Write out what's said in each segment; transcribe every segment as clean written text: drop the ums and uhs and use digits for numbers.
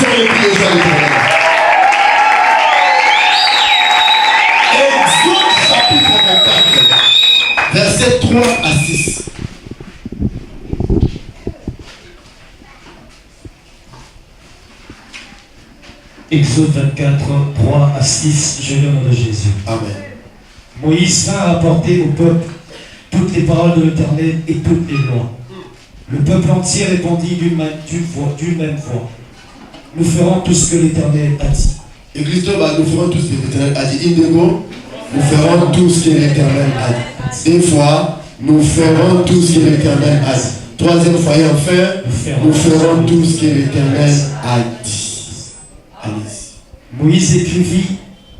Soyez priés, soyez priés. Exode chapitre 24, versets 3 à 6. Exode 24, 3 à 6, je lis au nom de Jésus. Amen. Moïse vint rapporter au peuple toutes les paroles de l'Éternel et toutes les lois. Le peuple entier répondit d'une même voix. Nous ferons tout ce que l'Éternel a dit. Église, nous ferons tout ce que l'Éternel a dit. Indigo, nous ferons tout ce que l'Éternel a dit. Des fois, nous ferons tout ce que l'Éternel a dit. Troisième fois et enfin, nous ferons tout ce que l'Éternel a dit. Allez-y. Moïse écrivit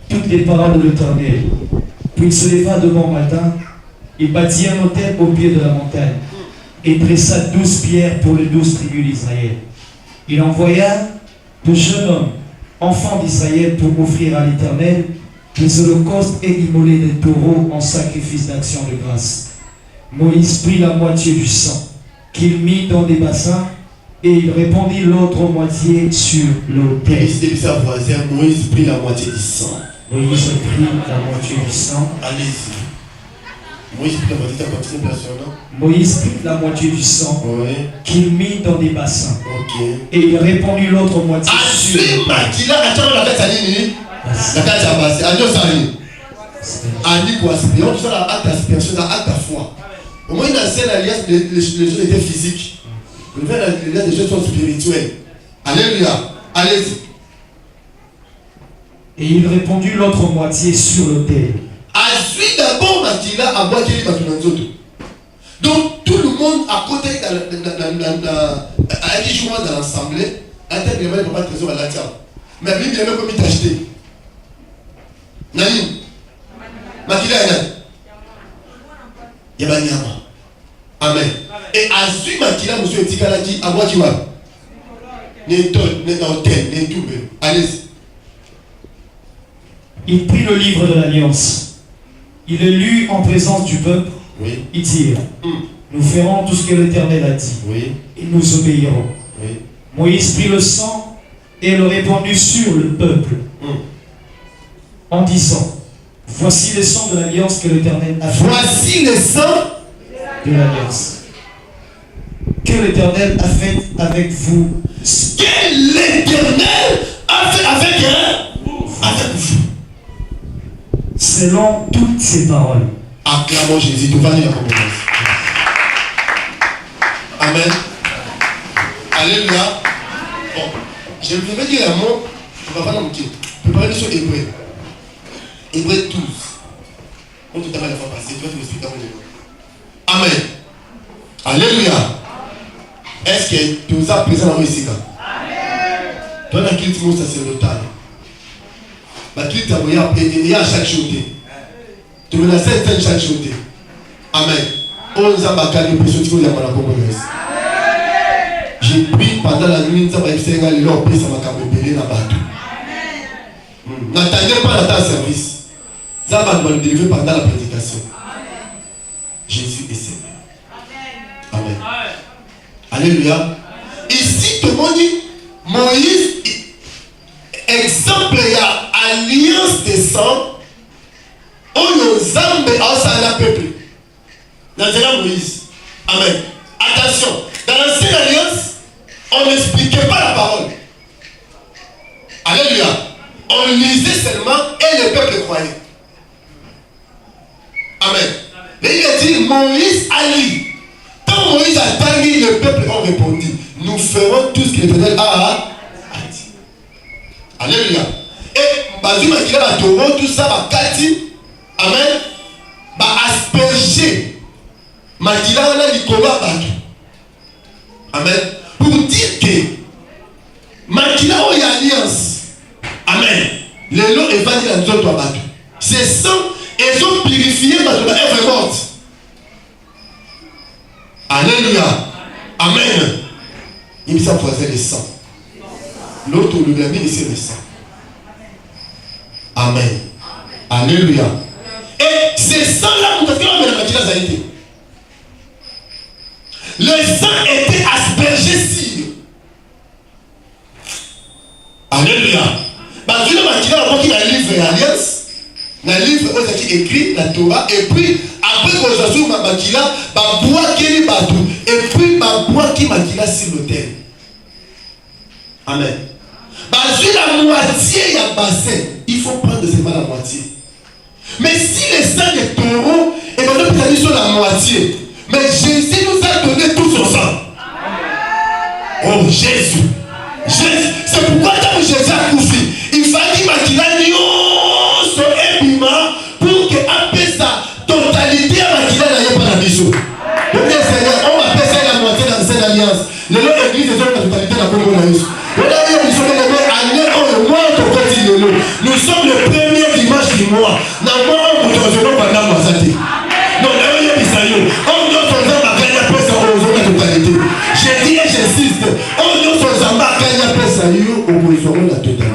toutes les paroles de l'Éternel. Puis il se leva demain matin, il bâtit un autel au pied de la montagne et dressa 12 pierres pour les 12 tribus d'Israël. Il envoya de jeunes hommes, enfants d'Israël, pour offrir à l'Éternel des holocaustes et immoler des taureaux en sacrifice d'action de grâce. Moïse prit la moitié du sang qu'il mit dans des bassins et il répandit l'autre moitié sur l'autel. Moïse prit la moitié du sang. Moïse prit la moitié du sang. Allez-y. Moïse prit la moitié de la sang. Moïse prit la moitié du sang qu'il mit dans des bassins. Et il répandit l'autre moitié sur au moins, dans l'ancienne alliance, les choses étaient physiques. Le nouvelle alliance, les choses sont spirituelles. Alléluia. Allez-y. Et il répandit l'autre moitié sur l'autel. Ensuite, d'abord, Makila a boité les Batunanzoto. Donc, tout le monde à côté dans l'assemblée, a été vraiment le papa trésor à la tienne. Mais lui, il a même commis d'acheter. Naïm. Makila est là. Yabanyama. Amen. Et ensuite, Makila, monsieur Tikalaki, à moi qui va. Allez-y. Il prit le livre de l'Alliance. Il le lut en présence du peuple. Oui. Il dit, nous ferons tout ce que l'Éternel a dit. Oui. Et nous obéirons. Oui. Moïse prit le sang et le répandit sur le peuple. En disant, voici le sang de l'Alliance que l'Éternel a fait. Voici le sang de l'Alliance que l'Éternel a fait avec vous. Ce que l'Éternel a fait avec vous. Selon toutes ces paroles. Acclamons Jésus. Tout va dire la compétence. Amen. Alléluia. Bon, je vais dire un mot. Je ne vais pas l'emboutir. Je peux parler sur Hébreu. Hébreu 12. On tout à l'heure la fois passée. Tu vas te l'expliquer avant de. Amen. Alléluia. Est-ce que tu nous as présent dans le ici? Amen. Toi, dans quel mot sacerdotal? Il y a chaque chose. Tu me laisses chaque chose. Amen. On nous a bacalé pour ce que nous avons la. J'ai pris pendant la nuit, ça va être les gens qui sont campés dans le bateau. N'attendez pas dans ta service. Ça va nous délivrer pendant la prédication. Jésus est Seigneur. Amen. Alléluia. Ici, tout le monde dit Moïse, exemple, il y a alliance des sangs. On nous a mis à peuple. Dans le Moïse. Amen. Attention, dans l'ancienne alliance, on n'expliquait pas la parole. Alléluia. On lisait seulement et le peuple croyait. Amen. Mais il a dit Moïse a lu. Quand Moïse a parlé, le peuple a répondu. Nous ferons tout ce que l'Éternel a dit. Alléluia. Et Bazou Makila va taureau, tout ça va kati. Amen. Va asperger. Makila on a dit comment battre. Amen. Pour dire que Makila on y a alliance. Amen. Les lots et va dire à nous autres battre. C'est ça. Ils ont purifié parce que est morte. Alléluia. Amen. Il me semble choisir le sang. L'autre, le blâmer, c'est le sang. Amen. Alléluia. Et c'est ça là, parce que là, on a été. Le sang était aspergé sur. livre d'alliance, dans le livre où il écrit la Torah, et puis après qu'on soit sur Makila, bois qui est bateau, et puis bois qui Makila sur l'autel. Amen. Sur la moitié, il y a bassin. Il faut prendre seulement la moitié. Mais si les sang de taureau, et on peut aller sur la moitié. Mais Jésus nous a donné tout son sang. Oh Jésus. C'est pourquoi quand Jésus a couché, il fallait qu'il ait son ébima pour qu'il ait sa totalité à Makila n'aille pas la mission. Donc Seigneur, on va faire ça la moitié dans cette alliance. L'église est dans la totalité de la communauté. Nous sommes le premier dimanche du mois. Je dis et j'insiste, on nous faisons la totalité.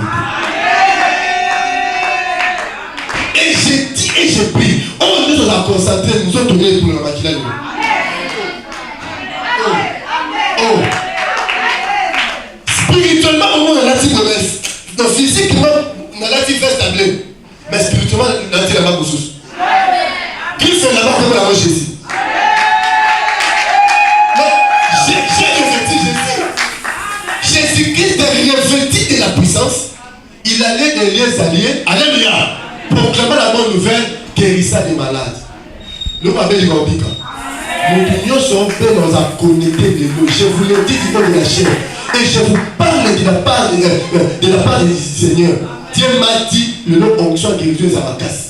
Et je dis et je prie, on nous a concentré, nous avons donné pour la Makila. Oh. Spirituellement, on a dit non, physiquement, on a dit fait stable. Mais spirituellement, on a dit la marque aux sources. Qui fait la marque comme la marque Jésus? Jésus-Christ est revêtu de la puissance. Il allait des liens alliés. Alléluia. Proclamant la bonne nouvelle, guérissant des malades. Nous m'avons dit Gambika. Nous sommes faits dans un connecté de l'eau. Je vous le dis du nom de la chair. Et je vous parle de la part du Seigneur. Dieu m'a dit le nom onction guérison ça ma casse.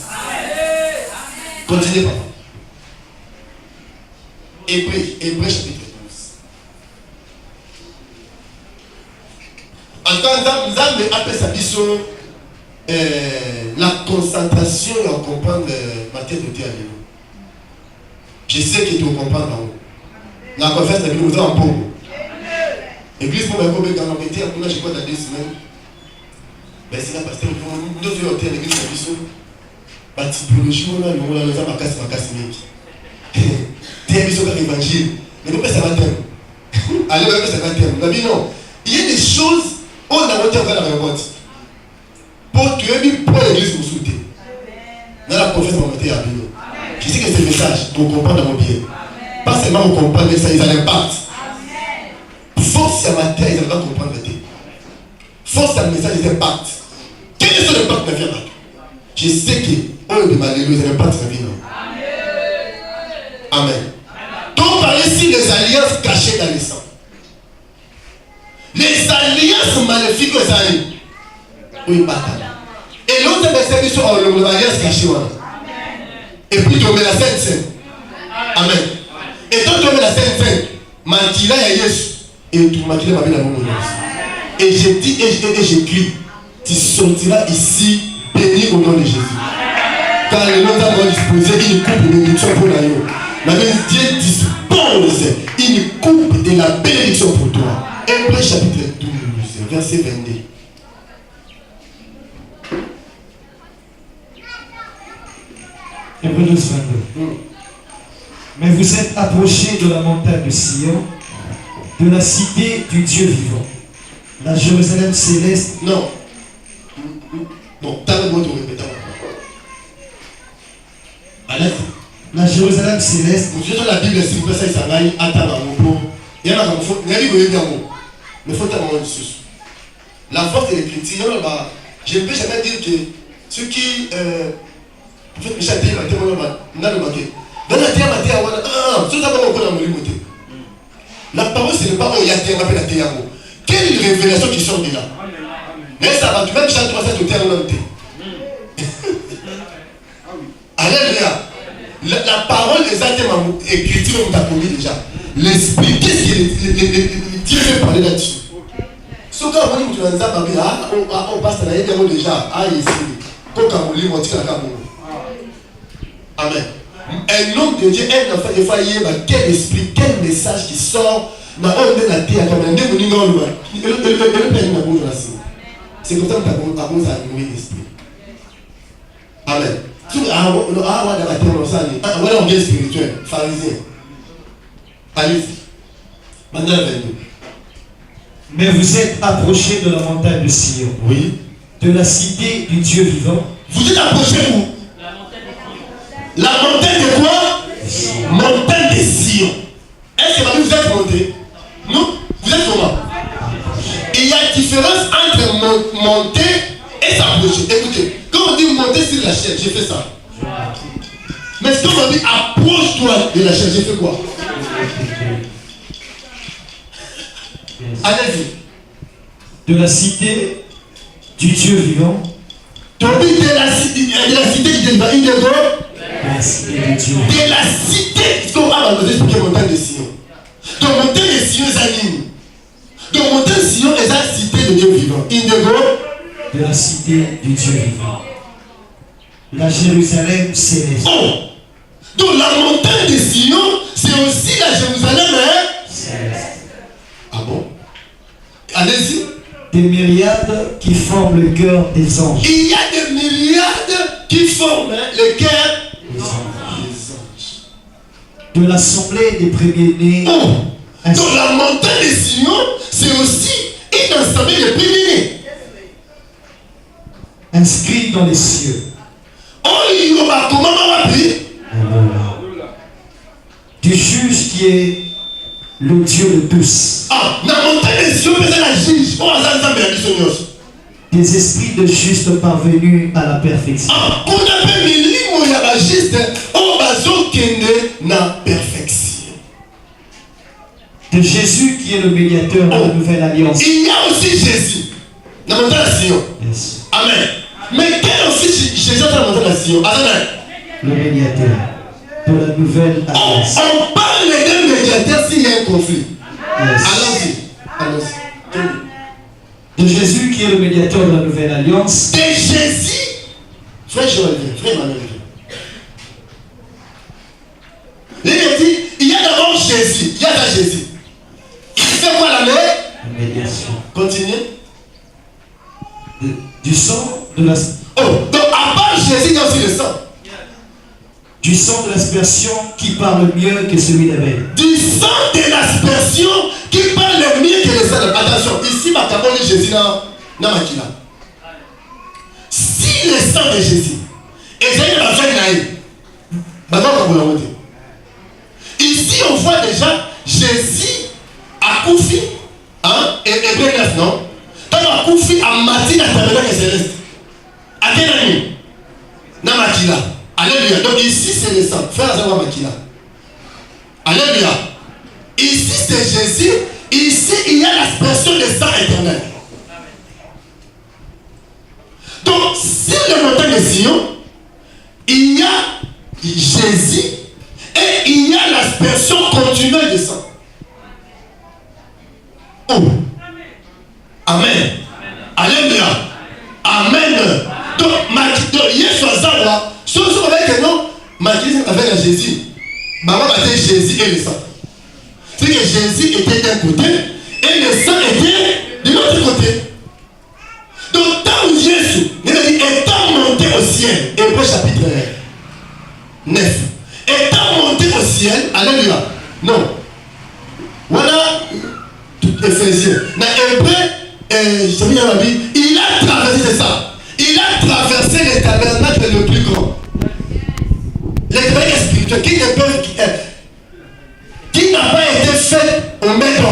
Continuez papa. Hébreu chapitre 12. En tant que nous avons appelé sa mission la concentration et on comprend ma tête de terre. Je sais que tu comprends en haut. La conférence de nous en Pongo. L'église pour me couper quand on était à je crois dans 2 semaines. Mais c'est là parce que nous devons faire l'église de mission. La typologie, on a ma casse mec. T'es mission dans l'évangile. Mais pourquoi ça va t'aimer? Allez, ça va t'aimer. Mais non. Il y a des choses, on a monté encore la révolte. Pour tuer, pour l'église vous soutenir. Dans la conférence, on va monter à Bino. Je sais que c'est le message, on comprend dans mon bien. Pas seulement on comprend, mais ça, ils ont l'impact. Force à ma terre, ils n'ont pas comprendre la terre. Force à le message, ils impactent. Quel est ce impact de la vie? Je sais que, oh, de malheureux, ils ont l'impact de la vie. Amen. Donc, par ici, les alliances cachées dans le sang. Les alliances maléfiques aux alliés. Oui, bataille. Et l'autre message, ils ont l'alliance cachée. Et puis tu mets la Sainte Sainte. Amen. Et quand tu mets la Sainte Sainte, Makila et Yesu, et tu Makila va bien dans mon nom. Et je dis et j'écris, tu sortiras ici béni au nom de Jésus. Car le nom t'a disposé une coupe de bénédiction pour la yo. La même Dieu dispose une coupe de la bénédiction pour toi. Hébreu chapitre 12, verset 22. Hébreu 12, 22. Mais vous êtes approchés de la montagne de Sion, de la cité du Dieu vivant, la Jérusalem céleste. Non. Bon, t'as le mot de répéter. Allez. La Jérusalem céleste. Vous êtes dans la Bible, si vous faites ça, il s'en aille, attends, il y a un mot. Il y a un mot. Mais il faut t'avoir une source. La force de l'écriture, je ne peux jamais dire que ceux qui. En fait, je vais dans la terre, la parole, ce n'est pas où il y a terre, la terre. Quelle révélation qui sort de là? Mais ça va, tu même chaque 3 de terre, on Alléluia. La parole exactement écrite, on t'a promis déjà. L'esprit, qu'est-ce que Dieu veut parler là-dessus? Ce qu'on va dire, on passe à la déjà. Ah, ici. Quand on lit, on tire la caméra. Amen. Un homme de Dieu, un enfant de foyer, quel esprit, quel message qui sort dans la terre comme un c'est comme ça que tu as nourri l'esprit. Amen. Voilà un bien spirituel, pharisien. Allez-y. Maintenant, 22. Mais vous êtes approchés de la montagne de Sion, oui, de la cité du Dieu vivant, Vous êtes approché où? La montagne de quoi? Montagne de Sion. Est-ce que vous êtes monté? Non? Vous êtes comment? Il y a une différence entre monter et s'approcher. Écoutez, quand on dit monter sur la chaise, j'ai fait ça. Mais quand on dit approche-toi de la chaise, j'ai fait quoi? Allez-y. De la cité du Dieu vivant. Tu as dit de la cité du Dieu vivant. De la cité du Dieu. De la cité. Comme on va expliquer la montagne de Sion. Donc montagne de Sion est à ligne. Donc montagne de Sion est la cité de Dieu vivant. De la cité du Dieu vivant. La Jérusalem céleste. Oh! Donc la montagne de Sion, c'est aussi la Jérusalem, hein? Céleste. Ah bon? Allez-y. Des myriades qui forment le cœur des anges. Il y a des myriades qui forment le cœur des anges. De l'assemblée des premiers-nés. Oh! Donc la montagne de Sion, c'est aussi une assemblée de premiers-nés. Inscrits dans les cieux. Oh, il y aura comment on va prier? Du juge qui est le Dieu de tous. Ah, la montagne de Sion, c'est la juge. Oh, ça me fait des esprits de justes parvenus à la perfection. Ah, qu'on appelle milimo ya ba juste, oh bazo kende na perfection. De Jésus qui est le médiateur de la nouvelle alliance. Il y a aussi Jésus. La montagne de Sion. Yes. Amen. Mais quel aussi Jésus dans la montagne de Sion? Amen. Le médiateur de la nouvelle alliance. On parle d'un médiateur s'il y a un conflit. Yes. Allons-y. De Jésus qui est le médiateur de la nouvelle alliance. De Jésus. Frère Joël, frère Emmanuel. Il dit, il y a d'abord Jésus. Il y a là Jésus. Il fait quoi la mer? La médiation. Continuez. Du sang de la... Oh, donc à part Jésus, il y a aussi le sang. Du sang de l'aspersion qui parle mieux que celui d'Abel. Du sang de l'aspersion qui parle mieux que le sang de... Attention, ici, ma cabane Jésus n'a makila. Si le sang de Jésus est un besoin de ici, on voit déjà Jésus à Koufi, hein, et Hébreu 9, non? Tant à Koufi, à Mati, la tabernacle céleste. À quel année? N'a makila. Alléluia. Donc ici c'est le sang. Frère Azama Makila. Alléluia. Ici c'est Jésus. Ici il y a l'aspersion du sang éternel. Donc sur le montagne de Sion, il y a Jésus et il y a l'aspersion continuelle du sang. Oh. Amen. Alléluia. Amen. Donc Yesu Azama. Ce qu'on va dire que non, avec la Jésus, maman va dire Jésus et le sang. C'est que Jésus était d'un côté et le sang était de l'autre côté. Donc, tant où Jésus, il a dit, étant monté au ciel, Hébreu chapitre 9, étant monté au ciel, alléluia. Non. Voilà, Éphésiens. Dans Hébreu, il a traversé ça. Il a traversé le tabernacle le plus grand. Les Grecs spirituels qui n'a pas été fait au maître.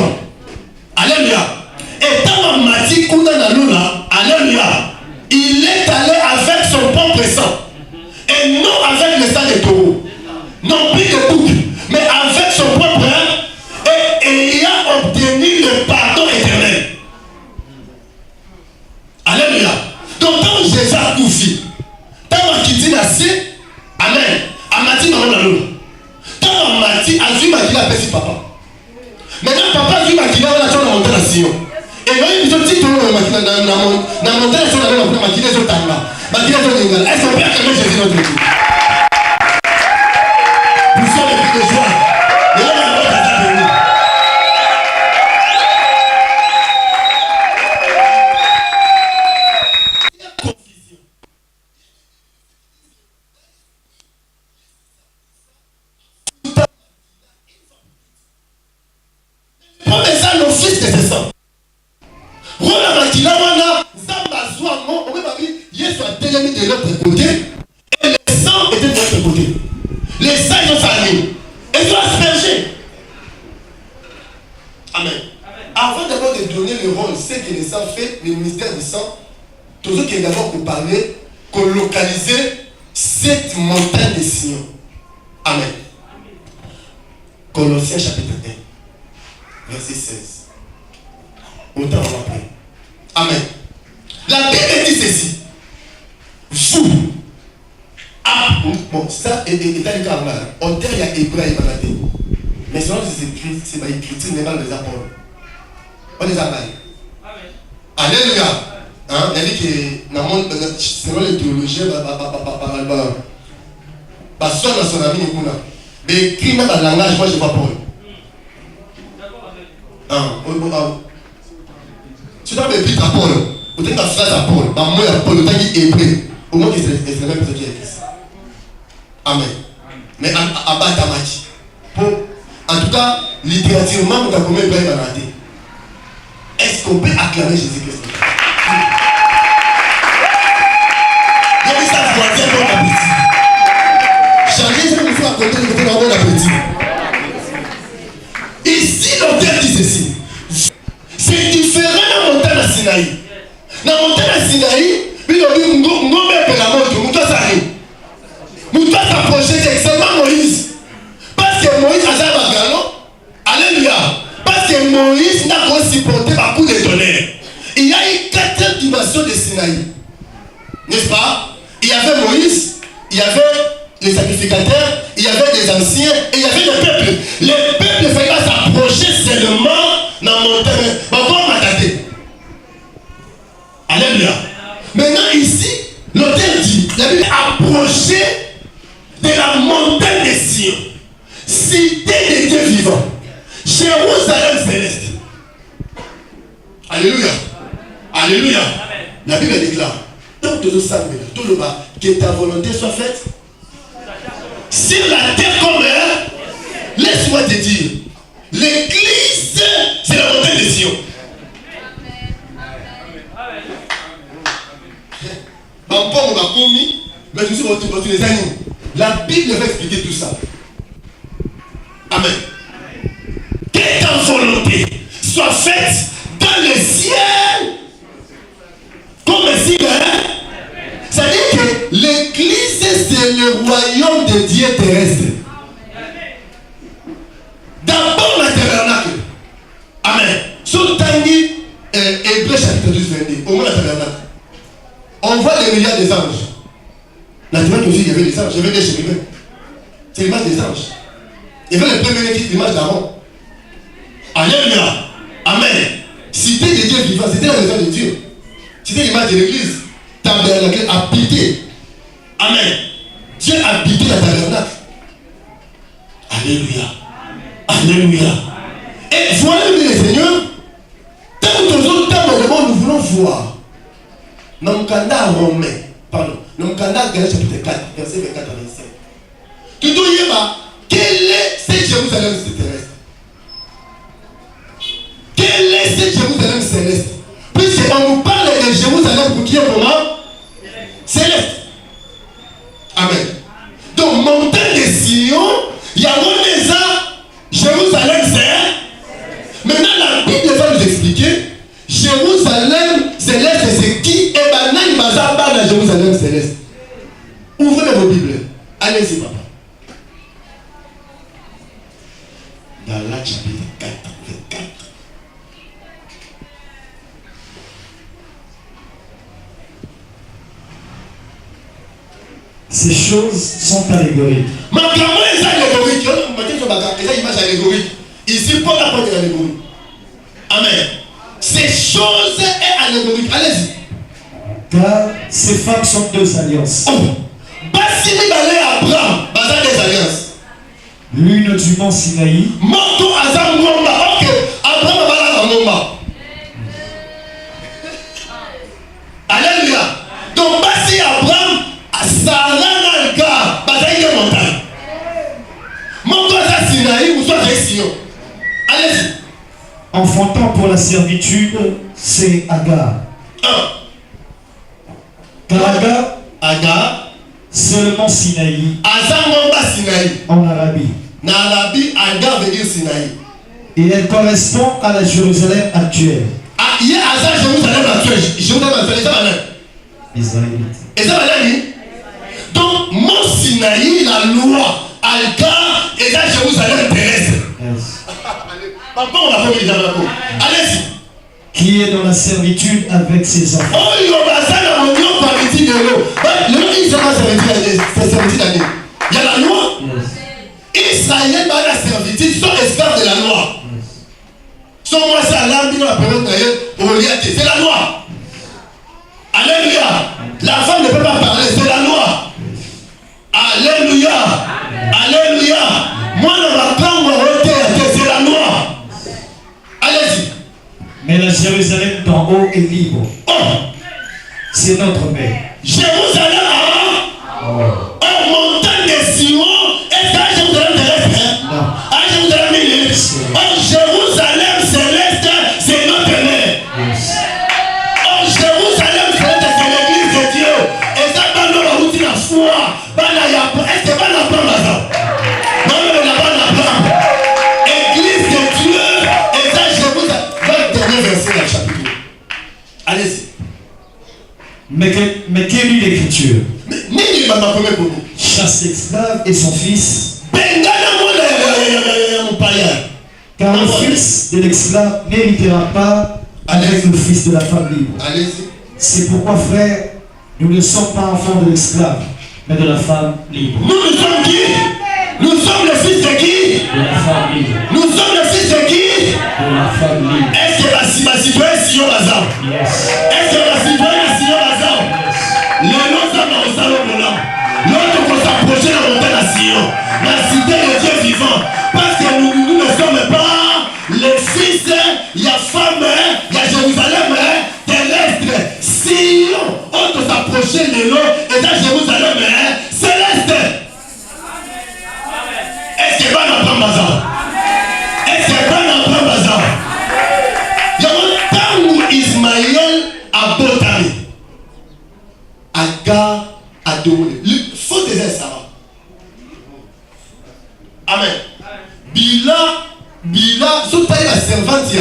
Alléluia. Et dans Matthieu Kunanaluna, alléluia, il est allé avec son propre sang. Et non avec le sang des taureaux. Non plus de couple, mais avec son propre sang. Et ayant obtenu le pardon éternel. Alléluia. Donc quand Jésus a couché, quand Makiti n'a si, amen. Amati n'a pas l'eau. Quand Amati a vu Makila a fait papa. Maintenant papa a vu Makila on a toujours monté la Sion. Et là il dit tout le monde Makila n'a monté la Sion avec Makila sur Tanga. Makila sur Lingala. Est-ce qu'on peut acclamer Jésus notre Dieu? Nous sommes les plus de joie. Et là on a le droit d'être. L'office de ce sang. Rona Makila wana Zamba Zouamo, on peut pas dire Yesu a tellement de l'autre côté de donner le rôle, c'est que le sang fait, le ministère du sang, tout ce qui est d'abord pour parler, qu'on localiser cette montagne de Sion. Amen. Colossiens chapitre 1, verset 16. Autant on va prier. Amen. La Bible dit ceci. Vous. Ah, bon, ça est dans le cas là. En terre, il y a hébreu et malaté. Mais selon les écrits, c'est ma écriture, n'est pas les apôtres. On les a mal. Alléluia. Hein? Il dit que selon les théologiens, soit dans son ami, mais écrit dans le langage, moi je ne vois pas. Tu dois me dire à Paul, ou tu as une phrase à Paul, moi à Paul, tu as dit hébreu, au moins que c'est la même personne qui a écrit ça. Amen. Mais à bas ta match. En tout cas, littéralement, on a combien de temps raté. Est-ce qu'on peut acclamer Jésus-Christ? Il y a ça, je dois dire bon appétit. Changer, je me fais raconter le côté d'un bon appétit. Ici, l'auteur dit ceci. C'est différent dans la montagne de Sinaï. Dans la montagne de Sinaï, il y a eu un peu la montre, Moussa Sari. Moussa s'approchait d'excellent Moïse. Parce que Moïse a un bagalon. Alléluia. Parce que Moïse n'a pas supporté ma coup de tonnerre. Il y a eu 4 dimensions de Sinaï. N'est-ce pas? Il y avait Moïse, il y avait les sacrificateurs, il y avait des anciens et il y avait le peuple. Le peuple ne fallait pas s'approcher seulement dans la montagne. Alléluia. Maintenant ici, l'auteur dit, la Bible approcher de la montagne de Sion, cité des dieux vivants, Jérusalem céleste. Alléluia. Alléluia. La Bible déclare, donc tout ça, tout le bas, que ta volonté soit faite sur la terre comme elle. Laisse-moi te dire, l'église, c'est la montagne de Sion. Mais je suis retourné les années. La Bible va expliquer tout ça. Amen. Que ta volonté soit faite dans le ciel comme ici. C'est-à-dire que l'église, c'est le royaume de Dieu terrestre. D'abord la tabernacle. Amen. Sur Tanguy, Hébreu chapitre 12, 22. Au moins la tabernacle. On voit des milliards des anges. Naturellement aussi, il y avait des anges. Il y avait des chérubins. C'est l'image des anges. Il y avait le premier équipe, l'image d'Aaron. Alléluia. Amen. Cité des dieux vivants, c'était la maison de Dieu. C'était l'image de l'église. Tabernacle habité. Amen. Dieu habitait la tabernacle. Alléluia. Alléluia. Et voilà les seigneurs. Tant que nous voulons voir. Dans le canard romain, pardon, dans le canard Galate chapitre 4, verset 24 à 27. Tu dois dire, quel est cette Jérusalem terrestre? Quel est cette Jérusalem céleste? Puisqu'on nous parle de Jérusalem pour qui est comment? Céleste. Amen. Donc, montagne de Sion, il y a déjà Jérusalem céleste. Maintenant, la Bible va nous expliquer Jérusalem céleste, c'est qui? Et maintenant, il va s'abattre à Jérusalem céleste. Ouvrez vos Bibles. Allez-y, papa. Dans la chapitre 4, 24. Ces choses sont allégoriques. Ma caméra est allégorique. C'est une image allégorique. Ici, pas la porte de l'allégorie. Amen. Ces choses sont allégoriques. Allez-y. Car ces femmes sont 2 alliances. Oh. Basili balé Abraham, bazar des alliances. L'une du mont Sinaï. Moto azam ngomba. Ok. Abraham bala ngomba. Alléluia. Donc basi Abraham Sarana le gars, bataille de montagne. Moto azam Sinaï ou soit Sion. Allez-y. Enfantant pour la servitude, c'est Agar. Car Agar, c'est le mont Sinaï. Azam ngomba Sinaï. En Arabie. En Arabie, Agar veut dire Sinaï. Et elle correspond à la Jérusalem actuelle. Ah, il y a à Jérusalem actuelle. Jérusalem actuelle, c'est ça. Israélite. Et ça va là, donc, Mont Sinaï, la loi, Alka, et ça, Jérusalem terrestre. Yes. Papa, on va faire les amis. Allez-y. Qui est dans la servitude avec ses enfants. Oh, il y a ça dans le nom par petit de l'eau. Le nom, il sera servitude d'année. Il y a la loi. Yes. Israël va la servitude, sont esclaves de la loi. Yes. Sont moi, c'est à l'âme, la période d'ailleurs, c'est la loi. Alléluia. La femme ne peut pas parler, c'est la loi. Alléluia. Alléluia. Moi, je ne vais pas me c'est la loi. Allez-y. Mais la Jérusalem d'en haut est libre. Oh. C'est notre mère. Jérusalem, oh, montagne de Sion. Est-ce que Jérusalem terrestre? Non. Ah, Jérusalem céleste. Oh, Jérusalem céleste, c'est notre mère. Yes. Oh, Jérusalem céleste, c'est l'église de Dieu. Et ça, dans la route de la foi, est-ce que pas la prendre ça? Non, mais la prendre. Église de Dieu, et ça, Jérusalem. Le dernier verset dans le chapitre. Allez-y. Mais quelle est l'écriture? Ni ma première pour nous. Chasse l'esclave et son fils. Mon païen. Car le fils de l'esclave n'héritera pas avec le fils de la femme libre. Allez-y. C'est pourquoi, frère, nous ne sommes pas enfants de l'esclave, mais de la femme libre. Nous sommes qui? Nous sommes le fils de qui? De la femme libre. Nous sommes le fils de qui? De la femme libre. Est-ce que ma citoyenne Sion Bazar? Yes. Est-ce que ma citoyenne Sion Bazar? Le nom ça va au salon de l'homme. L'autre qu'on s'approche de la montagne à Sion. La cité de Dieu vivant. Parce que nous ne sommes pas les fils, il y a femme, il y a Jérusalem terrestre. Sion, on doit s'approcher de l'eau et dans Jérusalem céleste. Est-ce que va n'apprendre Bazar? Est-ce que va n'apprendre Bazar? Il y a un temps où Ismaël a botami. Agar a demandé. Il faut déjà savoir. Amen. Bila, surtout la servante,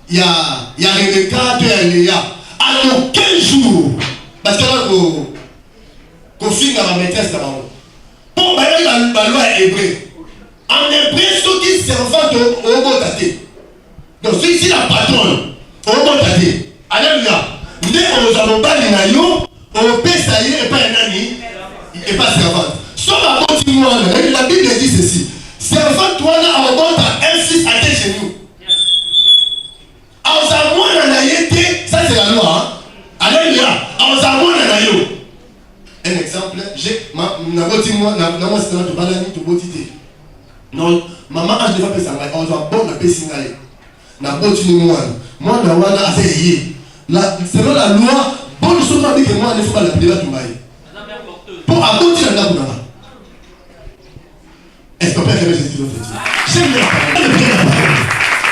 il y a Rebecca, il y a Léa. À aucun jour, parce que là, qu'on finit à ma maîtresse d'abord. Pour la loi hébreu. En hébreu, ceux qui servent au bon daté. Donc, si la patronne, au bon daté. Alléluia. Nous avons pas les naïos, on peut saillir et pas un ami, et pas servante. Sauf à continuer, la Bible dit ceci. Servante, toi là, on monte un fils à tes genoux. Ça c'est la loi. Alléluia. Un exemple, j'ai non, maman a déjà fait ça. On va bon la pessingaye. Na boti ni moi na wana aseye. Selon la loi, bonne chose dit que moi ne faut pas la pédale tout bail. Pour aboutir à la bouna. Est-ce qu'on peut faire Jésus le fait? J'aime la parole.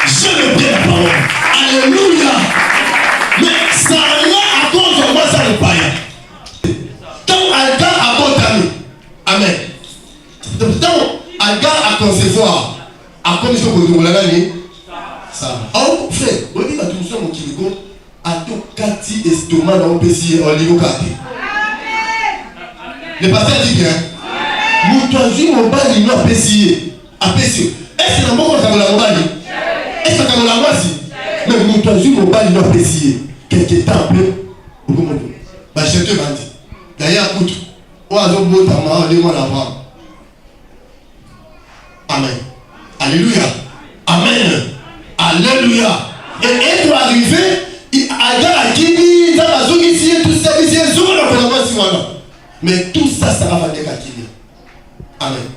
J'aime bien la parole. Alléluia. Mais ça n'a à cause de moi ça le païen. Tant Agar a botami. Amen. Tant Agar a concevoir. A commission pour nous la gagner. Ça. Oh frère, on dit que tout ça mon kiligo a tout kati estomac dans le PC en ligo kati. Le pasteur dit bien. Nous troisième mon bali nous a PC. Est-ce que la mort va la mobali? Est-ce que la mort si? Mais nous troisième mon bali nous a PC. Quelque temps après, au bout de bah je te bandi. D'ailleurs écoute, on a donc beau temps les mois là-bas. Amen. Alléluia. Amen. Alléluia. Et elle doit arriver, Agar a Kini, Zamazouk ici, tout ça, ici, mais tout ça, ça va venir à Kini. Amen.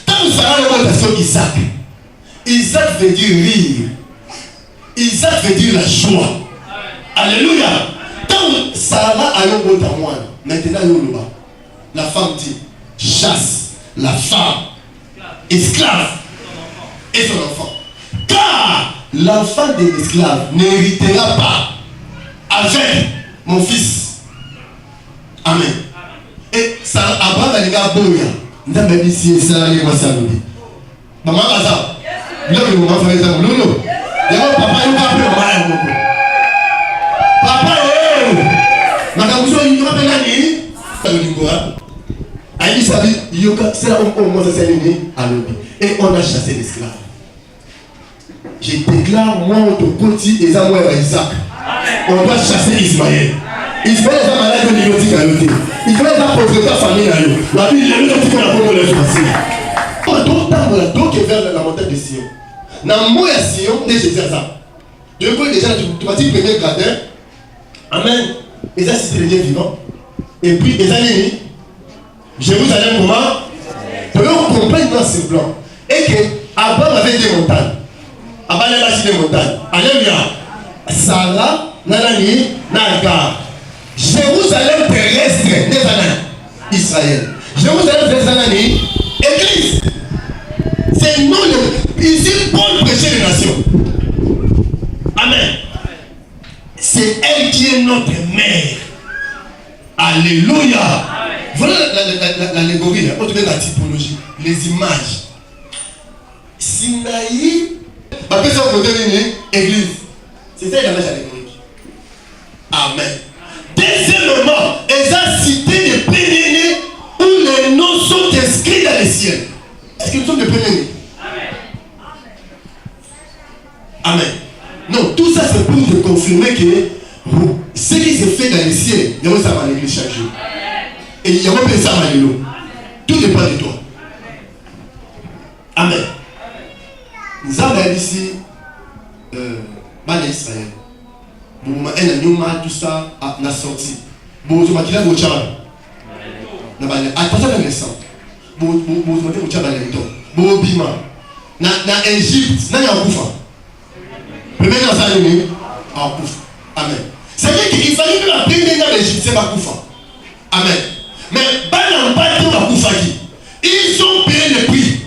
Quand nous savons la notation Isaac, Isaac veut dire rire. Isaac veut dire la joie. Alléluia. Quand Sarah a eu un mot maintenant il y a la femme dit chasse la femme, esclave et son enfant. Car l'enfant de l'esclave n'héritera pas avec mon fils. Amen. Et ça, Abraham a dit Boya. Nous avons dit si ça allait moi saluer. Maman Baza. Là, le moment, il faut aller dans D'abord, papa, il va appeler maman. Papa, madame, vous avez une grande année. Aïe, ça dit, c'est là où on commence à s'aligner à l'objet. Et on a chassé l'esclave. Je déclare, moi, on te continue et ça, moi, Isaac. On doit chasser Ismaël. Ismaël est un malade de négotique à l'autre. Ismaël est un pauvreté à famille à l'autre. La vie, il est là, qu'on a pas le choisir. Donc, il est vers la montagne de Sion. Dans moi, Sion, déjà, c'est ça. Je vois déjà, tu vas dire, premier gradin. Amen. Et ça, c'est le Dieu vivant. Et puis, les années, Jérusalem, comment? Pour qu'on comprenne dans ce plan. Et que Abraham avait des montagnes. Abraham avait des montagnes. Alléluia. Sarah, Nanani, Nagar. Jérusalem terrestre, des années. Israël. Jérusalem terrestre, Nanani. Église. C'est nous, ici, Paul prêchait les nations. Amen. C'est elle qui est notre mère. Alléluia. Voilà l'allégorie, on trouve la typologie, les images. Sinaï, ma personne église. C'est ça l'image allégorique. Amen. Deuxièmement, elles ont cité des pénénés où les noms sont inscrits dans les ciels. Est-ce que nous sommes des pénénés? Amen. Non, tout ça c'est pour te confirmer que ce qui se fait dans les ciels, il y a ça dans l'église chaque jour. Et il y a même ça dans l'église. Tout dépend de toi. Amen. Nous avons ici, dans Israël. Bon, tout ça a sorti. Bon, je m'attends à vous dire. Attention à l'instant. Bon, je m'attends à vous dire dans les temps. Bon, Bima. Dans l'Égypte, il y a un bouffon. Le mec dans sa ligne, en bouffon. Amen. C'est-à-dire qu'il fallait que la première dans l'Égypte, c'est ma bouffon. Amen. Mais Banam pas tout ma bouffon. Ils ont payé le prix.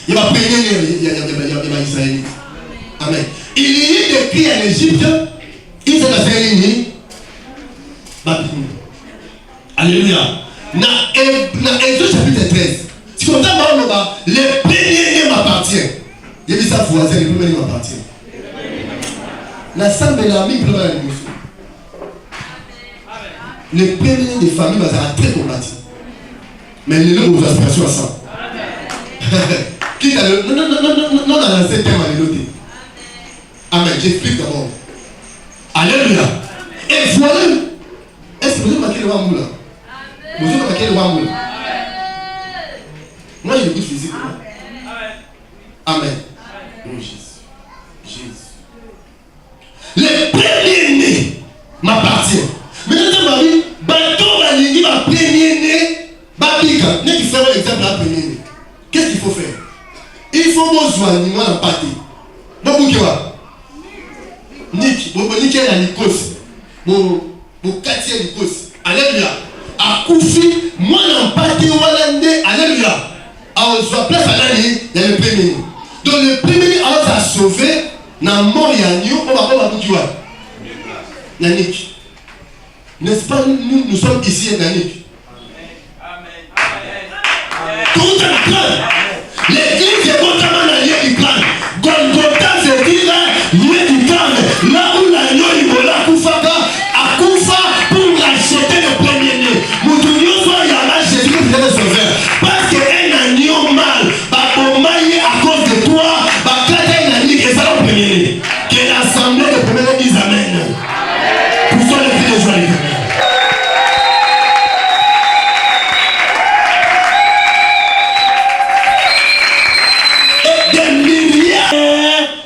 Il va payer les Israélites. Amen. Il y a eu des prix en Égypte. Ils sont dans sa ligne. Alléluia. Dans Exode chapitre 13. Si on entend là-bas, les premiers m'appartiennent. Il dit ça voisin, les premiers m'appartiennent. La salle de l'ami peut avoir la mission. Les premiers des familles vont être très combattus. Mais les noms aux aspirations à ça. Qui dans le. Non, dans l'ancien thème à l'éloté. Amen. J'explique d'abord. Alléluia. Et voilà. Est-ce que vous avez marqué le roi moula? Vous avez marqué le roi moula? Moi, j'ai le goût physique. Amen. Oh Jésus. Jésus. Les premiers-nés m'appartiennent. Maintenant, Marie, bateau va dire ma premier-né, Babika. N'est-ce qu'il fait l'exemple à premier-né? Qu'est-ce qu'il faut faire? Il faut besoin de moi la pâté. Bon, vous qui va? Nick, vous niquez la Nikos. Vous cassez la Nikos. Alléluia. À Koufi, moi la pâté Wallandais. Alléluia. À la place à l'année, il y a le premier. Donc le premier, on va sauver. Dans le monde, il y a nous, on va tout voir. Nanik. N'est-ce pas, nous sommes ici à Nanik. Tout un plan. L'église est notamment dans le lieu du plan. Golgotha veut dire lieu du plan. Là où l'agneau Ibola Koufaka a Koufa pour racheter le premier-né. Moutounio soit Yama Jésus qui est le sauveur. Parce qu'un agneau mâle va bombailler à cause de toi, va claquer un agneau et ça va au premier-né. Que l'assemblée de premier-né dise Amen. Pour ça, le prix de joie les premiers.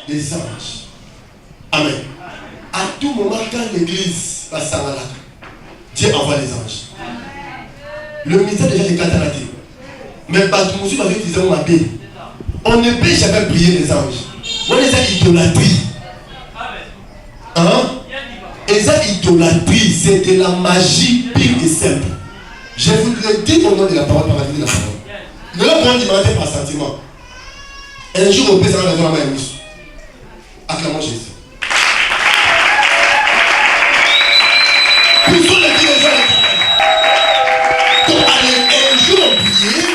Des anges. Amen. À tout moment, quand l'église va s'en Dieu envoie les anges. Le ministère déjà est cataraté. Mais Batoumoussou va dire on ne peut jamais prier les anges. On les a idolâtrie. Hein? Et ça, idolâtrie, c'est de la magie pure et simple. Je vous le dis au nom de la parole, par la vie de la parole. Ne le prendre demander par sentiment. Un jour, on peut s'en rendre dans la main. Acclamons Jésus. Poussons les pieds des gens. Donc, un jour, on priait.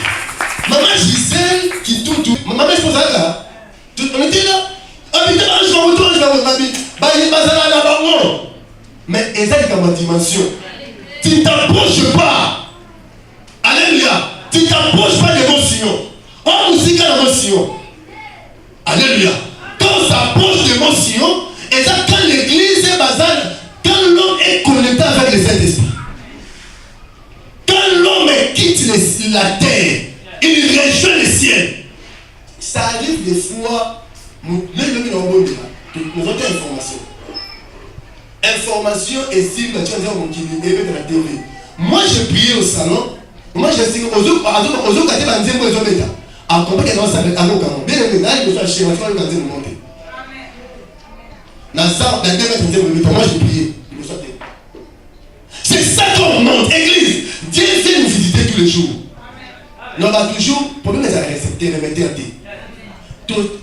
Maman Gisèle qui tout. Maman, je pose là. On était Et ça, c'est ma dimension. Tu ne t'approches pas. Alléluia. Tu ne t'approches pas de mon sillon. On nous dit dans mon sillon. Alléluia. Quand on s'approche de mon sillon, et ça, quand l'église est basale, quand l'homme est connecté avec le Saint-Esprit, quand l'homme quitte la terre, il rejoint le ciel. Ça arrive des fois, nous avons des informations. Information et si tu as dit de la théorie. Moi, je priais au salon. Moi, je sais que aux autres, à comprendre que ça va être bien évidemment, je suis chez moi, je vais monter. Dans ça, dans 2 mètres, moi, je priais. C'est ça qu'on monte, église. Dieu vient nous visiter tous les jours. Non, pas toujours, pour nous, les accepter, remettre en thé.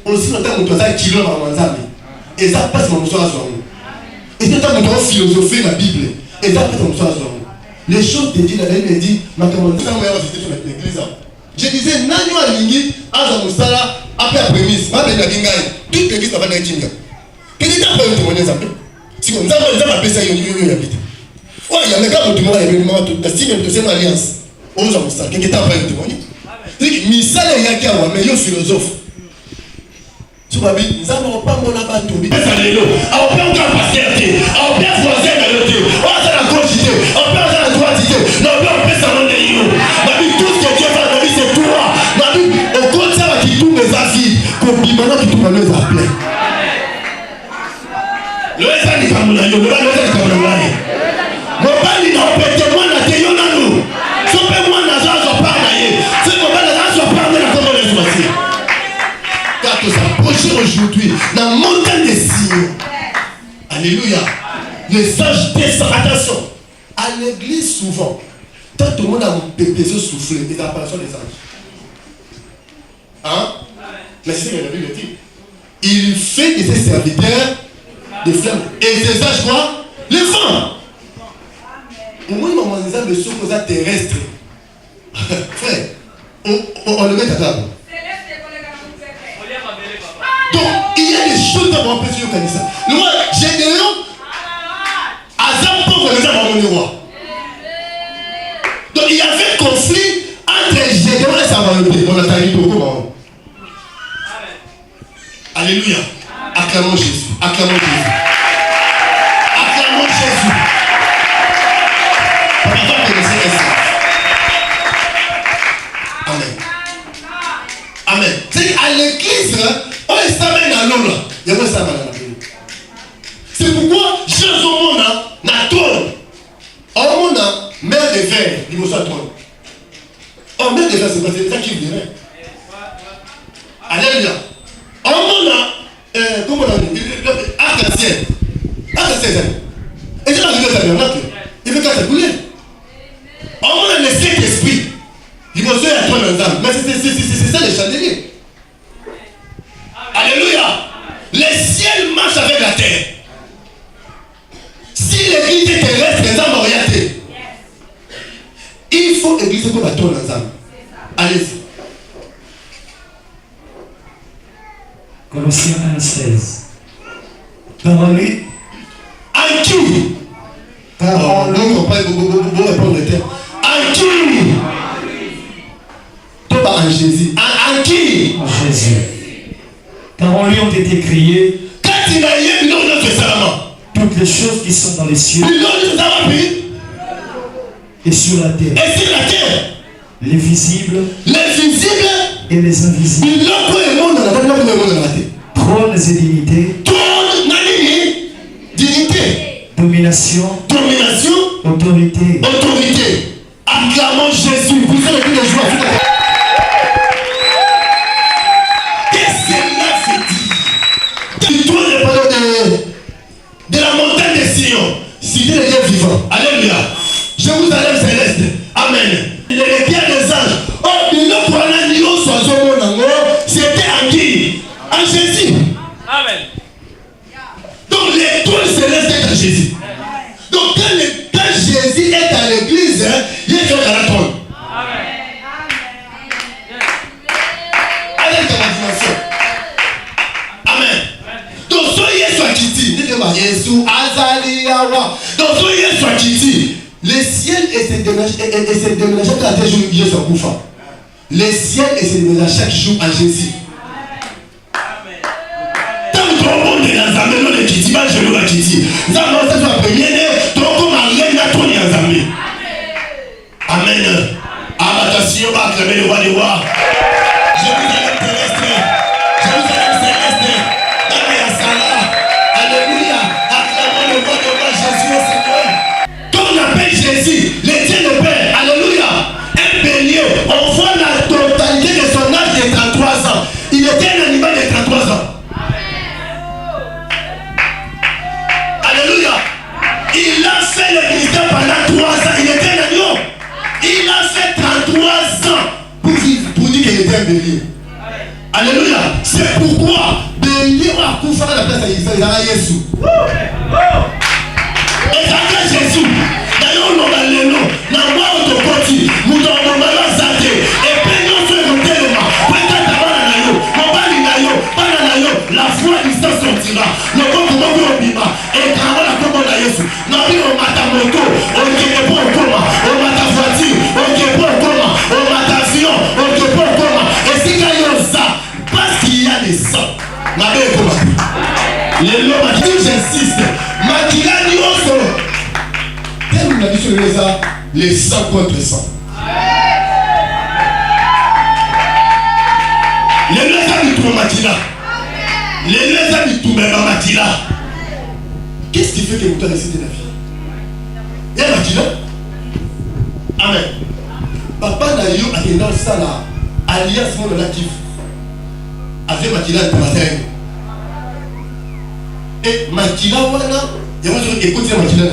Aussi longtemps que nous avons un kilo dans mon âme. Et ça passe mon soir sur nous. Et c'est tant que nous avons philosophé la Bible. Et ça passe mon soir sur nous. Les choses de Dieu, la Bible me dit, ma commande, ça m'a visité sur l'église. Je disais, Nanyo Alingi, Azamoussala, après la prémisse, ma belle Nagingaï, toute l'église n'a pas d'Aïtinga. Et les gens peuvent témoigner ça. Si on a appelé ça, il y a habité. Ouais, il y a un gars qui m'a dit, la signe de cette alliance. Aux gens, ça, qui est après témoigner. C'est-à-dire que Misala et Yakawa, mais il y a un philosophe. Tu vas dire, nous n'avons pas mon abat tout. On peut encore passer à thé, on peut choisir dans le thé, on peut la gauchité, on peut la droitité, on peut s'en aller. Tout ce que Dieu fait dans la vie, c'est toi. Au contraire, qui tourne les avis, comme Bimana qui tourne les appelés. Le reste est comme là, le reste est comme là. Mon père, il a pété moi, la théo dans nous. Si on peut moi, la joie, je parle d'ailleurs. Si on peut la joie, je parle de la commande de choisir. Car tout s'approche aujourd'hui, dans la montagne des signes. Alléluia. Les sages descendent. Attention. À l'église, souvent, tant tout le monde a un pépé soufflé, des apparitions des anges. Hein? Mais c'est ce que la Bible dit. Il fait de ses serviteurs des flammes. Et ces anges quoi? Les femmes. Au moins, il m'a dit le souffle terrestre. Frère, on le met à table. Donc, il y a des choses dans mon petit canisa. Le roi, Gédéon, Azam pauvre les hommes dans le roi. Donc, il y avait conflit entre Gédéon et Samarité. On a taillé tout comment? Alléluia. Acclamons Jésus. Acclamons Jésus. Acclamons Jésus. Amen. Amen. C'est qu'à l'église, on est samé dans l'eau là. Il y a pas ça dans la Bible. C'est pourquoi Jésus au monde n'a trône. Au monde, mère de verre, il me soit trône. Oh, mère de verre, c'est ça qui vient. Alléluia. Au monde, comment on dit? Arc-en-ciel. Arc-en-ciel. Et c'est la vie de sa mère. Il veut qu'elle s'écoule. Au monde, le Saint-Esprit. Il me soit à trône dans l'âme. Mais c'est ça le chandelier. Alléluia. Le ciel marche avec la terre. Si l'église est terrestre, les âmes orientées. Il faut l'église comme la tour dans l'âme. Allez-y. Colossiens 1:16. Parole. En qui? Parole. On va répondre le terme. En qui? Toi, en Jésus. En qui? En Jésus. Car en lui ont été créées toutes les choses qui sont dans les cieux et sur la terre. Les visibles et les invisibles. Trônes et dignités. Domination. Autorité. Acclamons Jésus. Vous avez vu les joies. Qu'est-ce que cela fait dire? Du trône de la montagne des Sion. Cité les dieux vivants. Alléluia. Jérusalem céleste. Amen. Les pierres des anges. Oh, il ne prenait ni au soir c'était en qui? En Jésus. Amen. Donc l'étoile céleste est en Jésus. Donc quand Jésus est à l'église, il est sur la trône. Avec ta imagination. Amen. Donc soyez sur Kitty. Dites-moi, Jésus Azali. Yawa. Donc, il y a soit Kitty. Les ciels et ses déménages chaque jour, il y a son Koufa. Les ciels et ses déménages chaque jour à Jésus. Tant que on est dans la maison de Kitty, je loue à Kitty. Nous avons cette fois première, donc on a rien à tourner dans la maison. Amen. Abattation, acclamer le roi des rois. Jérusalem terrestre. Jérusalem céleste. Alléluia. Acclamons le roi des rois, Jésus le Seigneur. Quand on appelle Jésus, les dieux de Père, alléluia. Un bélier, on voit la totalité de son âge de 33 ans. Il était un animal de 33 ans. Alléluia. Il a fait le ministère pendant 3 ans. Il était un agneau. Il a fait 33 ans pour dire qu'il était un bélier. Alléluia. C'est pourquoi bélier a couvert la place à Jésus. Et quand Jésus, d'ailleurs, on a le nom, la voix autocotie, nous avons malheur zaté, et peignons sur le tellement, peut-être avant la nayo, mon bali nayo, pas la nayo, la foi du sang sortira, le bon comment vous obima, et quand on a comment la Yesu, n'a vu au matamoto, on ne pas au coma, au mata voiture, on ne pas au coma, au matavion, on ne pas au coma, et si quand il y a ça, parce qu'il y a des sangs, n'a pas au coma. Les lois, j'insiste, Makila dit au solo. Thème la vie sur les 100 contre 100. Les lois du tout Makila. Les lois du tout même Makila. Qu'est-ce qui fait que vous avez récité la vie? Il y a Makila. Amen. Papa n'a eu à dans ça là, alliance mon relatif. Avec Makila de matin. Et Makila, voilà, il y a un truc qui écoute Makila.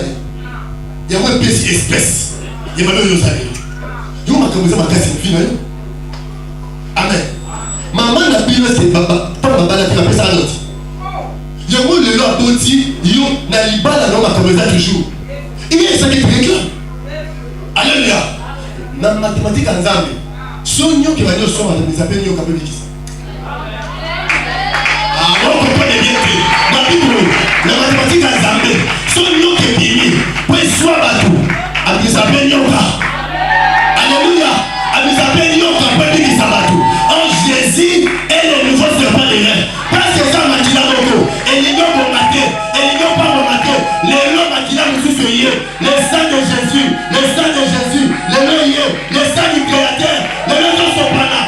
Il y a un petit espèce. Il y a un peu de salaire. Il y a un peu de salaire. Amen. Maman n'a pas eu ce papa. Papa n'a pas eu ça à l'autre. Il y a un peu de l'autre petit. Il y a un peu de l'autre toujours. Il y a un peu de l'autre. Alléluia. Dans la mathématique en Zambie, si on a des choses à nous appeler, on peut dire ça. On comprend bien que la Bible, la mathématique en Zambie, si on a des pays, pour soit bateau, à nous appeler Yoka. Alléluia. À nous appeler Yoka, pour dire ça bateau. En Jésus est le nouveau serpent des reins. Parce que ça m'a dit là, et les gars vont mater, et les gars vont mater. Les lois m'a dit là, nous sommes le sang de Jésus, le sang de Jésus, le sang du Créateur, le sang de son pana.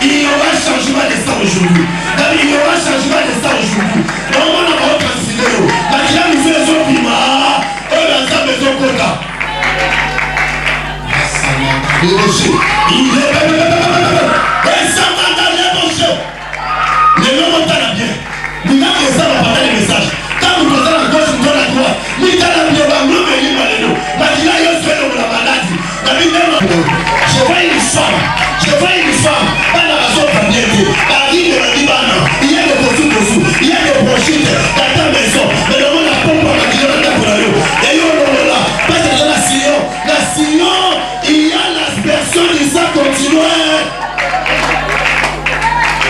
Il y aura changement de ça aujourd'hui. Il y aura changement de ça aujourd'hui. On va pas considérer. La qui a nous fait son piment. On a sa maison Kota. Il est ça va dans les bouches. Les gens vont t'en bien. Nous avons ça va parler des messages. Quand vous posez la gauche, vous donnez la droite. Nous avons bien va nous venir par les noms. La qui a eu fait la maladie. Je vois une femme. Pas la raison pour bien dire. Paris de la Libana. Il y a des dessous. Il y a des brochettes dans ta maison. Mais le monde a pas pour la gueule de la gueule. Et là, parce que dans la Sion, il y a la personne qui s'est continuée.